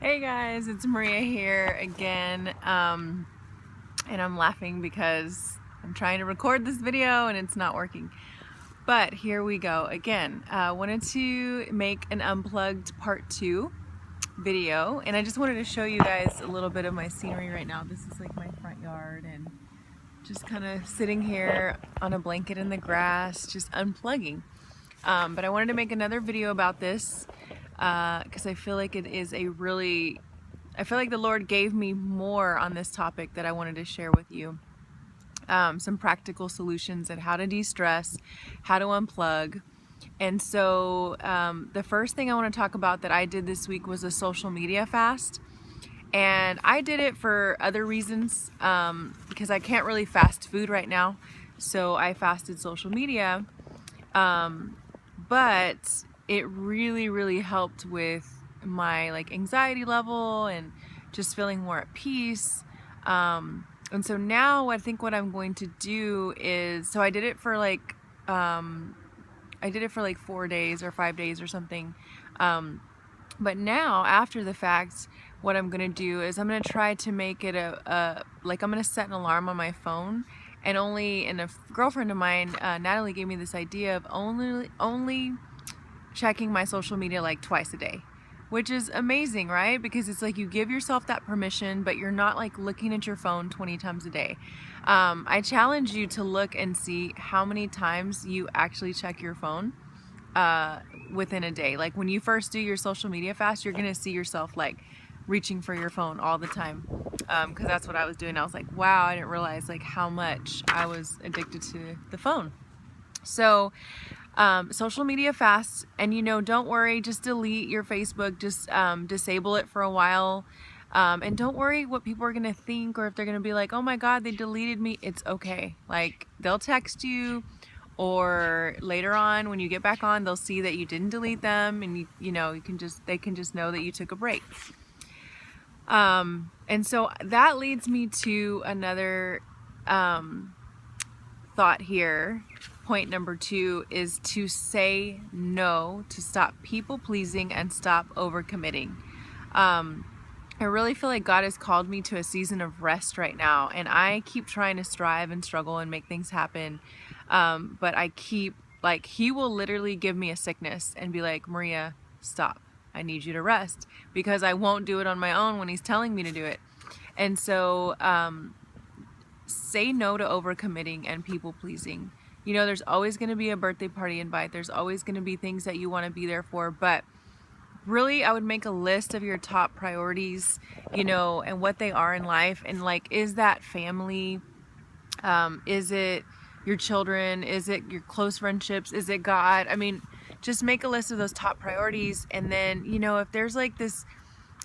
Hey guys, it's Maria here again, and I'm laughing because I'm trying to record this video and it's not working. But here we go again. Wanted to make an unplugged part 2 video, and I just wanted to show you guys a little bit of my scenery right now. This is like my front yard, and just kind of sitting here on a blanket in the grass, just unplugging. But I wanted to make another video about this because I feel like it is I feel like the Lord gave me more on this topic that I wanted to share with you. Some practical solutions and how to de-stress, how to unplug. And so the first thing I want to talk about that I did this week was a social media fast. And I did it for other reasons because I can't really fast food right now. So I fasted social media. But it really helped with my anxiety level and just feeling more at peace. And so now I think what I'm going to do is, so I did it for like 4 days or 5 days or something. But now after the fact, what I'm going to do is I'm going to try to make it I'm going to set an alarm on my phone. And a girlfriend of mine, Natalie, gave me this idea of only checking my social media like twice a day, which is amazing, right? Because it's like you give yourself that permission, but you're not like looking at your phone 20 times a day. I challenge you to look and see how many times you actually check your phone within a day. Like when you first do your social media fast, you're gonna see yourself like reaching for your phone all the time, because that's what I was doing. I was like, wow, I didn't realize like how much I was addicted to the phone. So social media fast, and don't worry, just delete your Facebook, just disable it for a while, and don't worry what people are gonna think, or if they're gonna be like, oh my god, they deleted me. It's okay. Like they'll text you, or later on when you get back on, they'll see that you didn't delete them, and they can just know that you took a break. And so that leads me to another thought here. Point number 2 is to say no, to stop people pleasing and stop overcommitting. I really feel like God has called me to a season of rest right now, and I keep trying to strive and struggle and make things happen. But I keep, He will literally give me a sickness and be like, Maria, stop. I need you to rest, because I won't do it on my own when He's telling me to do it. And so say no to overcommitting and people pleasing. There's always going to be a birthday party invite. There's always going to be things that you want to be there for. But really, I would make a list of your top priorities, and what they are in life. And is that family? Is it your children? Is it your close friendships? Is it God? I mean, just make a list of those top priorities. And then, if there's like this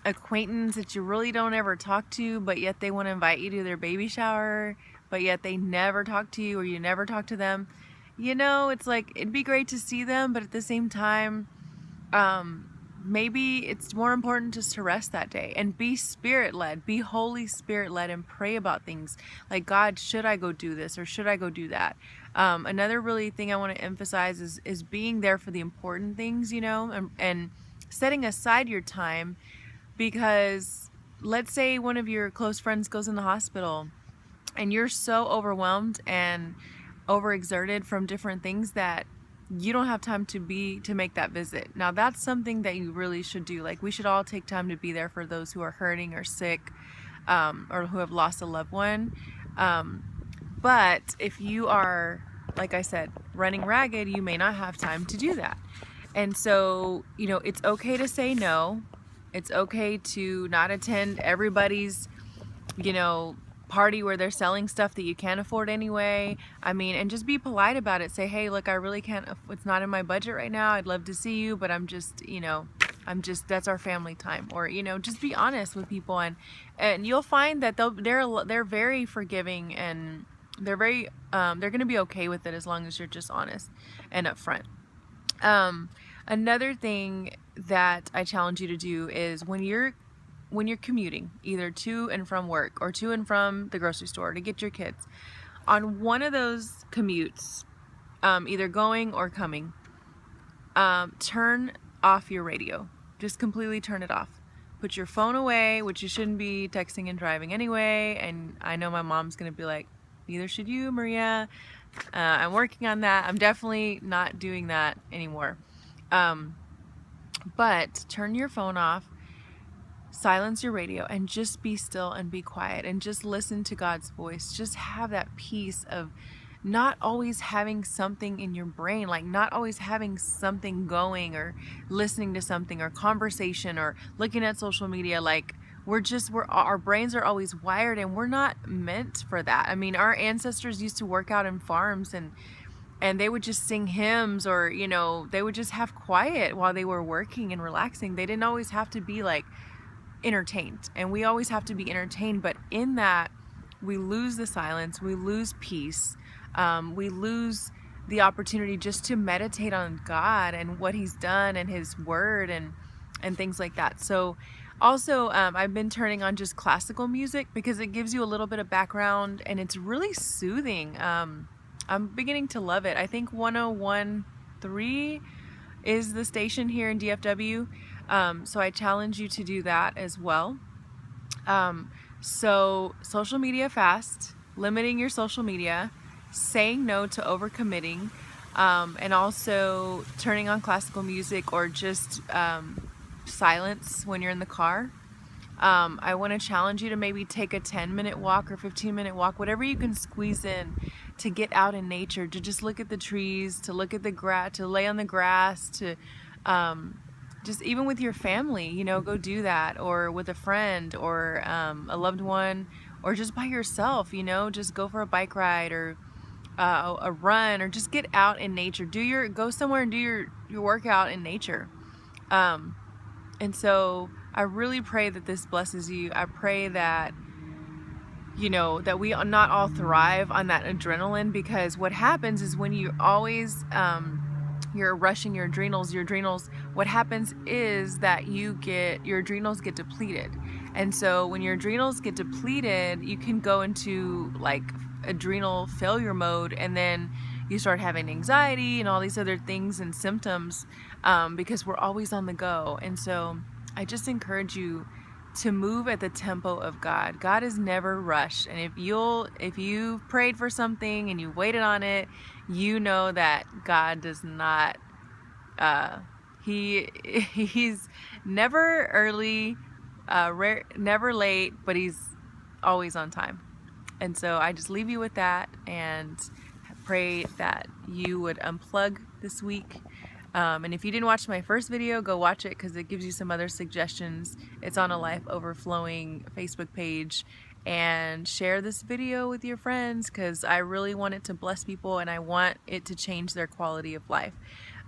acquaintance that you really don't ever talk to, but yet they want to invite you to their baby shower, but yet they never talk to you, or you never talk to them, it's like, it'd be great to see them, but at the same time, maybe it's more important just to rest that day and be Spirit-led, be Holy Spirit-led, and pray about things like, God, should I go do this, or should I go do that? Another really thing I want to emphasize is being there for the important things, and setting aside your time. Because let's say one of your close friends goes in the hospital and you're so overwhelmed and overexerted from different things that you don't have time to make that visit. Now that's something that you really should do. Like, we should all take time to be there for those who are hurting or sick, or who have lost a loved one. But if you are, like I said, running ragged, you may not have time to do that. And so, it's okay to say no. It's okay to not attend everybody's, party where they're selling stuff that you can't afford anyway. I mean, and just be polite about it. Say, hey, look, I really can't, it's not in my budget right now. I'd love to see you, but I'm just, that's our family time. Or, just be honest with people, and you'll find that they're very forgiving, and they're going to be okay with it as long as you're just honest and upfront. Another thing that I challenge you to do is when you're commuting, either to and from work or to and from the grocery store to get your kids, on one of those commutes, either going or coming, turn off your radio. Just completely turn it off. put your phone away, which you shouldn't be texting and driving anyway. And I know my mom's gonna be like, neither should you, Maria. I'm working on that. I'm definitely not doing that anymore. But turn your phone off, silence your radio, and just be still and be quiet and just listen to God's voice. Just have that peace of not always having something in your brain, like not always having something going or listening to something or conversation or looking at social media. Like our brains are always wired and we're not meant for that. I mean, our ancestors used to work out in farms and they would just sing hymns, or they would just have quiet while they were working and relaxing. They didn't always have to be like entertained, and we always have to be entertained, but in that we lose the silence, we lose peace, we lose the opportunity just to meditate on God and what He's done and His Word and things like that. So also I've been turning on just classical music because it gives you a little bit of background and it's really soothing. I'm beginning to love it. I think 101.3 is the station here in DFW. So I challenge you to do that as well. So social media fast, limiting your social media, saying no to overcommitting, and also turning on classical music or just silence when you're in the car. I want to challenge you to maybe take a 10-minute walk or 15-minute walk, whatever you can squeeze in, to get out in nature, to just look at the trees, to look at the grass, to lay on the grass, to just even with your family, go do that, or with a friend or a loved one, or just by yourself, just go for a bike ride or a run, or just get out in nature. Go somewhere and do your workout in nature. And so I really pray that this blesses you. I pray that that we not all thrive on that adrenaline, because what happens is when you always you're rushing your adrenals, what happens is that your adrenals get depleted. And so when your adrenals get depleted, you can go into like adrenal failure mode, and then you start having anxiety and all these other things and symptoms, because we're always on the go. And so I just encourage you to move at the tempo of God. God is never rushed. And if you prayed for something and you waited on it, you know that God does not, he's never early, never late, but He's always on time. And so I just leave you with that and pray that you would unplug this week. And if you didn't watch my first video, go watch it, because it gives you some other suggestions. It's on a Life Overflowing Facebook page. And share this video with your friends, because I really want it to bless people and I want it to change their quality of life.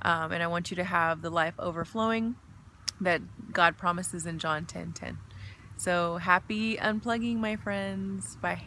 And I want you to have the life overflowing that God promises in John 10:10. So happy unplugging, my friends. Bye.